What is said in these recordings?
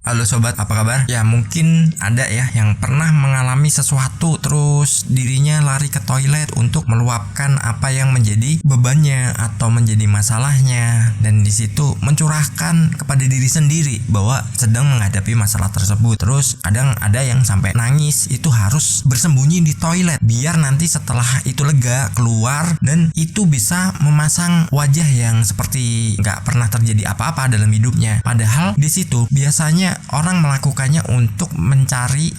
Halo sobat, apa kabar? Ya mungkin ada ya yang pernah mengalami sesuatu terus dirinya lari ke toilet untuk meluapkan apa yang menjadi bebannya atau menjadi masalahnya, dan di situ mencurahkan kepada diri sendiri bahwa sedang menghadapi masalah tersebut. Terus kadang ada yang sampai nangis itu harus bersembunyi di toilet biar nanti setelah itu lega keluar dan itu bisa memasang wajah yang seperti nggak pernah terjadi apa-apa dalam hidupnya. Padahal di situ biasanya orang melakukannya untuk mencari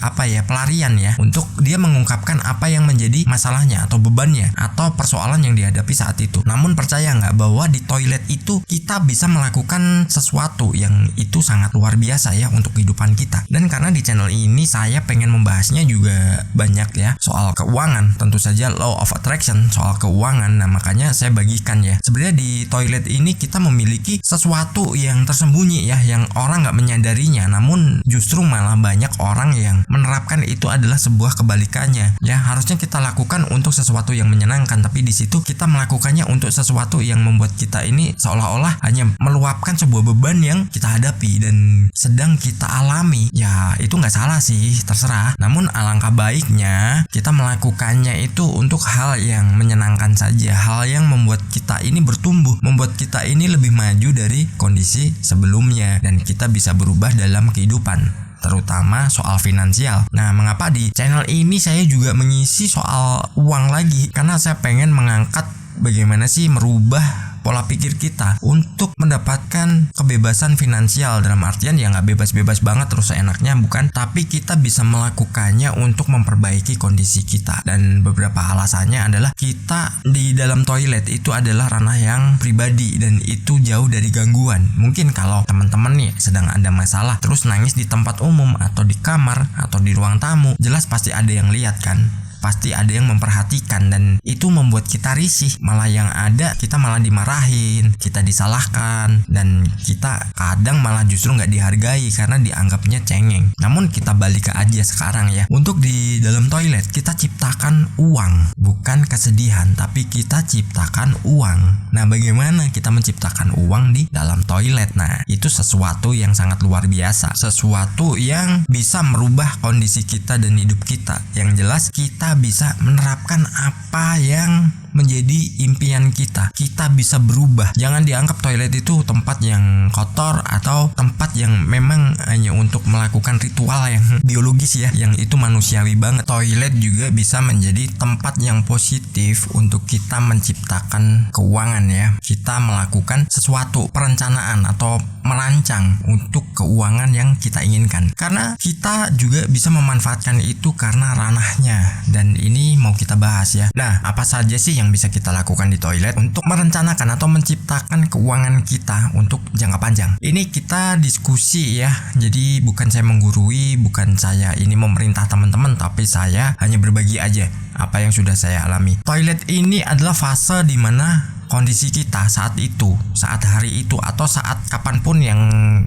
pelarian ya, untuk dia mengungkapkan apa yang menjadi masalahnya atau bebannya atau persoalan yang dihadapi saat itu. Namun percaya nggak bahwa di toilet itu kita bisa melakukan sesuatu yang itu sangat luar biasa ya untuk kehidupan kita. Dan karena di channel ini saya pengen membahasnya juga banyak ya soal keuangan, tentu saja law of attraction, soal keuangan. Nah makanya saya bagikan ya, sebenarnya di toilet ini kita memiliki sesuatu yang tersembunyi ya, yang orang nggak menyadarinya, namun justru malah banyak orang yang menerapkan itu adalah sebuah kebalikannya ya. Harusnya kita lakukan untuk sesuatu yang menyenangkan, tapi di situ kita melakukannya untuk sesuatu yang membuat kita ini seolah-olah hanya meluapkan sebuah beban yang kita hadapi dan sedang kita alami. Ya itu nggak salah sih, terserah. Namun alangkah baiknya kita melakukannya itu untuk hal yang menyenangkan saja, hal yang membuat kita ini bertumbuh, membuat kita ini lebih maju dari kondisi sebelumnya, dan kita bisa berubah dalam kehidupan, terutama soal finansial. Nah, mengapa di channel ini saya juga mengisi soal uang lagi? Karena saya pengen mengangkat bagaimana sih merubah pola pikir kita untuk mendapatkan kebebasan finansial, dalam artian ya nggak bebas-bebas banget terus seenaknya, bukan, tapi kita bisa melakukannya untuk memperbaiki kondisi kita. Dan beberapa alasannya adalah kita di dalam toilet itu adalah ranah yang pribadi dan itu jauh dari gangguan. Mungkin kalau teman-teman nih sedang ada masalah terus nangis di tempat umum atau di kamar atau di ruang tamu, jelas pasti ada yang lihat kan, pasti ada yang memperhatikan, dan itu membuat kita risih. Malah yang ada kita malah dimarahin, kita disalahkan, dan kita kadang malah justru nggak dihargai karena dianggapnya cengeng. Namun kita balik ke aja sekarang ya, untuk di dalam toilet kita ciptakan uang, bukan kesedihan, tapi kita ciptakan uang. Nah bagaimana kita menciptakan uang di dalam toilet? Nah itu sesuatu yang sangat luar biasa, sesuatu yang bisa merubah kondisi kita dan hidup kita. Yang jelas kita bisa menerapkan apa yang menjadi impian kita. Kita bisa berubah. Jangan dianggap toilet itu tempat yang kotor atau tempat yang memang hanya untuk melakukan ritual yang biologis ya, yang itu manusiawi banget. Toilet juga bisa menjadi tempat yang positif untuk kita menciptakan keuangan ya. Kita melakukan sesuatu perencanaan atau merancang untuk keuangan yang kita inginkan. Karena kita juga bisa memanfaatkan itu karena ranahnya, dan ini mau kita bahas ya. Nah, apa saja sih yang bisa kita lakukan di toilet untuk merencanakan atau menciptakan keuangan kita untuk jangka panjang? Ini kita diskusi ya, jadi bukan saya menggurui, bukan saya ini memerintah teman-teman, tapi saya hanya berbagi aja apa yang sudah saya alami. Toilet ini adalah fase dimana kondisi kita saat itu, saat hari itu, atau saat kapanpun yang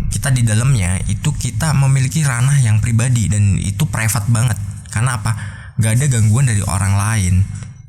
kita di dalamnya, itu kita memiliki ranah yang pribadi dan itu private banget. Karena apa? Gak ada gangguan dari orang lain.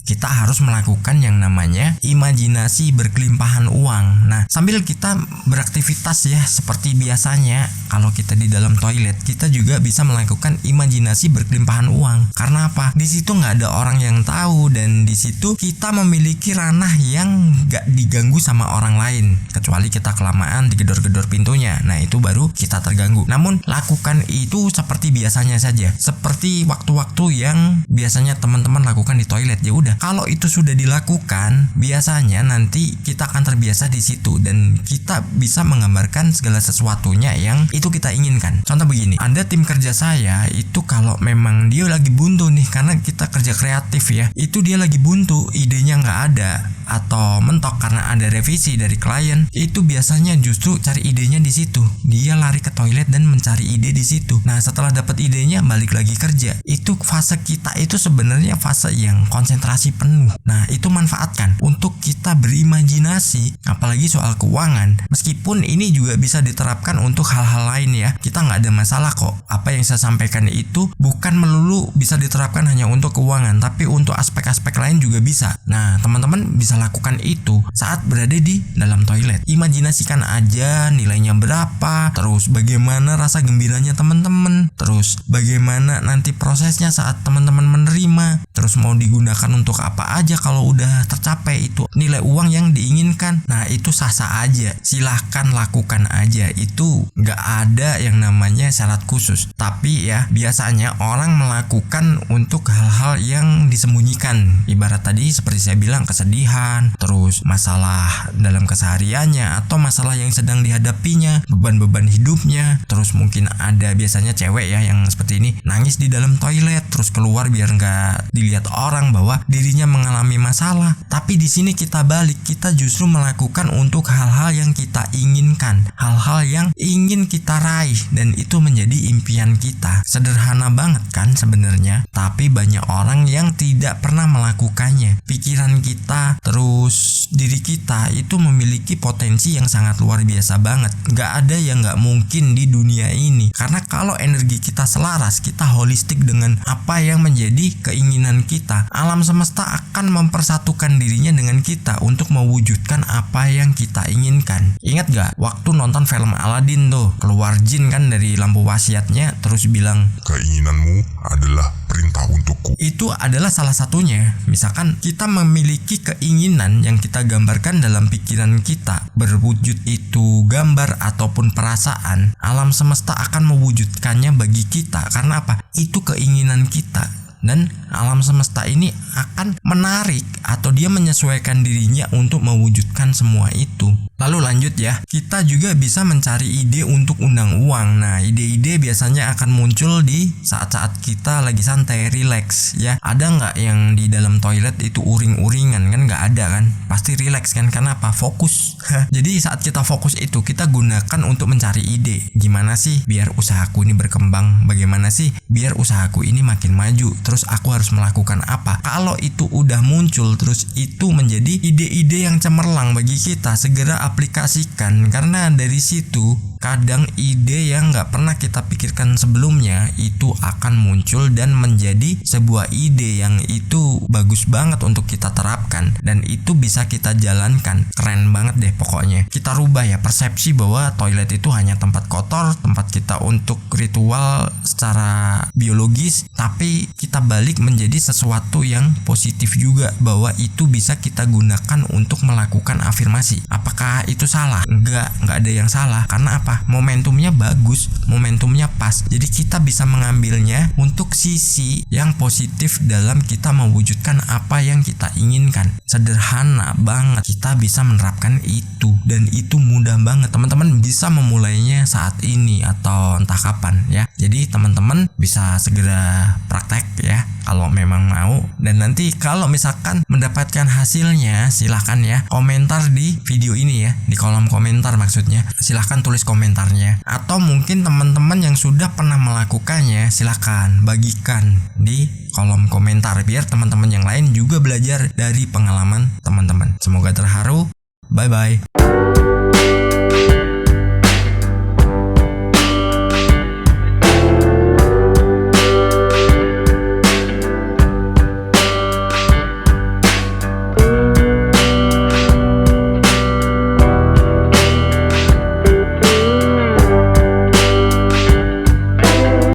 Kita harus melakukan yang namanya imajinasi berkelimpahan uang. Nah, sambil kita beraktivitas ya seperti biasanya, kalau kita di dalam toilet, kita juga bisa melakukan imajinasi berkelimpahan uang. Karena apa? Di situ nggak ada orang yang tahu, dan di situ kita memiliki ranah yang nggak diganggu sama orang lain, kecuali kita kelamaan digedor-gedor pintunya. Nah, itu baru kita terganggu. Namun lakukan itu seperti biasanya saja, seperti waktu-waktu yang biasanya teman-teman lakukan di toilet. Ya udah, kalau itu sudah dilakukan, biasanya nanti kita akan terbiasa di situ dan kita bisa menggambarkan segala sesuatunya yang itu kita inginkan. Contoh begini, ada tim kerja saya itu kalau memang dia lagi buntu nih, karena kita kerja kreatif ya, itu dia lagi buntu, idenya nggak ada atau mentok karena ada revisi dari klien, itu biasanya justru cari idenya di situ. Dia lari ke toilet dan mencari ide di situ. Nah, setelah dapat idenya balik lagi kerja. Itu fase kita itu sebenarnya fase yang konsentrasi penuh. Nah, itu manfaatkan untuk kita berimajinasi, apalagi soal keuangan. Meskipun ini juga bisa diterapkan untuk hal-hal lain ya. Kita nggak ada masalah kok. Apa yang saya sampaikan itu bukan melulu bisa diterapkan hanya untuk keuangan, tapi untuk aspek-aspek lain juga bisa. Nah, teman-teman bisa bisa lakukan itu saat berada di dalam toilet. Imajinasikan aja nilainya berapa, terus bagaimana rasa gembiranya teman-teman, terus bagaimana nanti prosesnya saat teman-teman menerima, terus mau digunakan untuk apa aja kalau udah tercapai itu nilai uang yang diinginkan. Nah itu sah-sah aja, silahkan lakukan aja, itu nggak ada yang namanya syarat khusus. Tapi ya biasanya orang melakukan untuk hal-hal yang disembunyikan, ibarat tadi seperti saya bilang kesedihan, terus masalah dalam kesehariannya atau masalah yang sedang dihadapinya, beban-beban hidupnya. Terus mungkin ada biasanya cewek ya yang seperti ini, nangis di dalam toilet terus keluar biar nggak dilihat orang bahwa dirinya mengalami masalah. Tapi di sini kita balik, kita justru melakukan untuk hal-hal yang kita inginkan, hal-hal yang ingin kita raih, dan itu menjadi impian kita. Sederhana banget kan sebenarnya, tapi banyak orang yang tidak pernah melakukannya. Pikiran kita terus diri kita itu memiliki potensi yang sangat luar biasa banget. Gak ada yang gak mungkin di dunia ini, karena kalau energi kita selaras, kita holistik dengan apa yang menjadi keinginan kita, alam semesta akan mempersatukan dirinya dengan kita untuk mewujudkan apa yang kita inginkan. Ingat gak waktu nonton film Aladdin tuh, keluar jin kan dari lampu wasiatnya terus bilang, keinginanmu adalah perintah untukku. Itu adalah salah satunya. Misalkan kita memiliki keinginan yang kita gambarkan dalam pikiran kita, berwujud itu gambar ataupun perasaan, alam semesta akan mewujudkannya bagi kita. Karena apa? Itu keinginan kita. Dan alam semesta ini akan menarik atau dia menyesuaikan dirinya untuk mewujudkan semua itu. Lalu lanjut ya, kita juga bisa mencari ide untuk undang uang. Nah, ide-ide biasanya akan muncul di saat-saat kita lagi santai, relax ya. Ada nggak yang di dalam toilet itu uring-uringan? Kan nggak ada kan? Pasti relax kan, karena apa? Fokus. Jadi saat kita fokus itu, kita gunakan untuk mencari ide. Gimana sih biar usahaku ini berkembang? Bagaimana sih biar usahaku ini makin maju? Terus aku harus melakukan apa? Kalau itu udah muncul, terus itu menjadi ide-ide yang cemerlang bagi kita, segera aplikasikan. Karena dari situ kadang ide yang nggak pernah kita pikirkan sebelumnya itu akan muncul dan menjadi sebuah ide yang itu bagus banget untuk kita terapkan, dan itu bisa kita jalankan. Keren banget deh pokoknya. Kita rubah ya persepsi bahwa toilet itu hanya tempat kotor, tempat kita untuk ritual secara biologis, tapi kita balik menjadi sesuatu yang positif juga, bahwa itu bisa kita gunakan untuk melakukan afirmasi. Apakah itu salah? Enggak ada yang salah. Karena apa? Momentumnya bagus, momentumnya pas. Jadi kita bisa mengambilnya untuk sisi yang positif dalam kita mewujudkan apa yang kita inginkan. Sederhana banget, kita bisa menerapkan itu, dan itu mudah banget. Teman-teman bisa memulainya saat ini atau entah kapan ya. Jadi teman-teman bisa segera praktek ya kalau memang mau. Dan nanti kalau misalkan mendapatkan hasilnya, silahkan ya komentar di video ini ya, di kolom komentar maksudnya. Silahkan tulis komentarnya. Atau mungkin teman-teman yang sudah pernah melakukannya, silahkan bagikan di kolom komentar biar teman-teman yang lain juga belajar dari pengalaman teman-teman. Semoga terharu. Bye bye.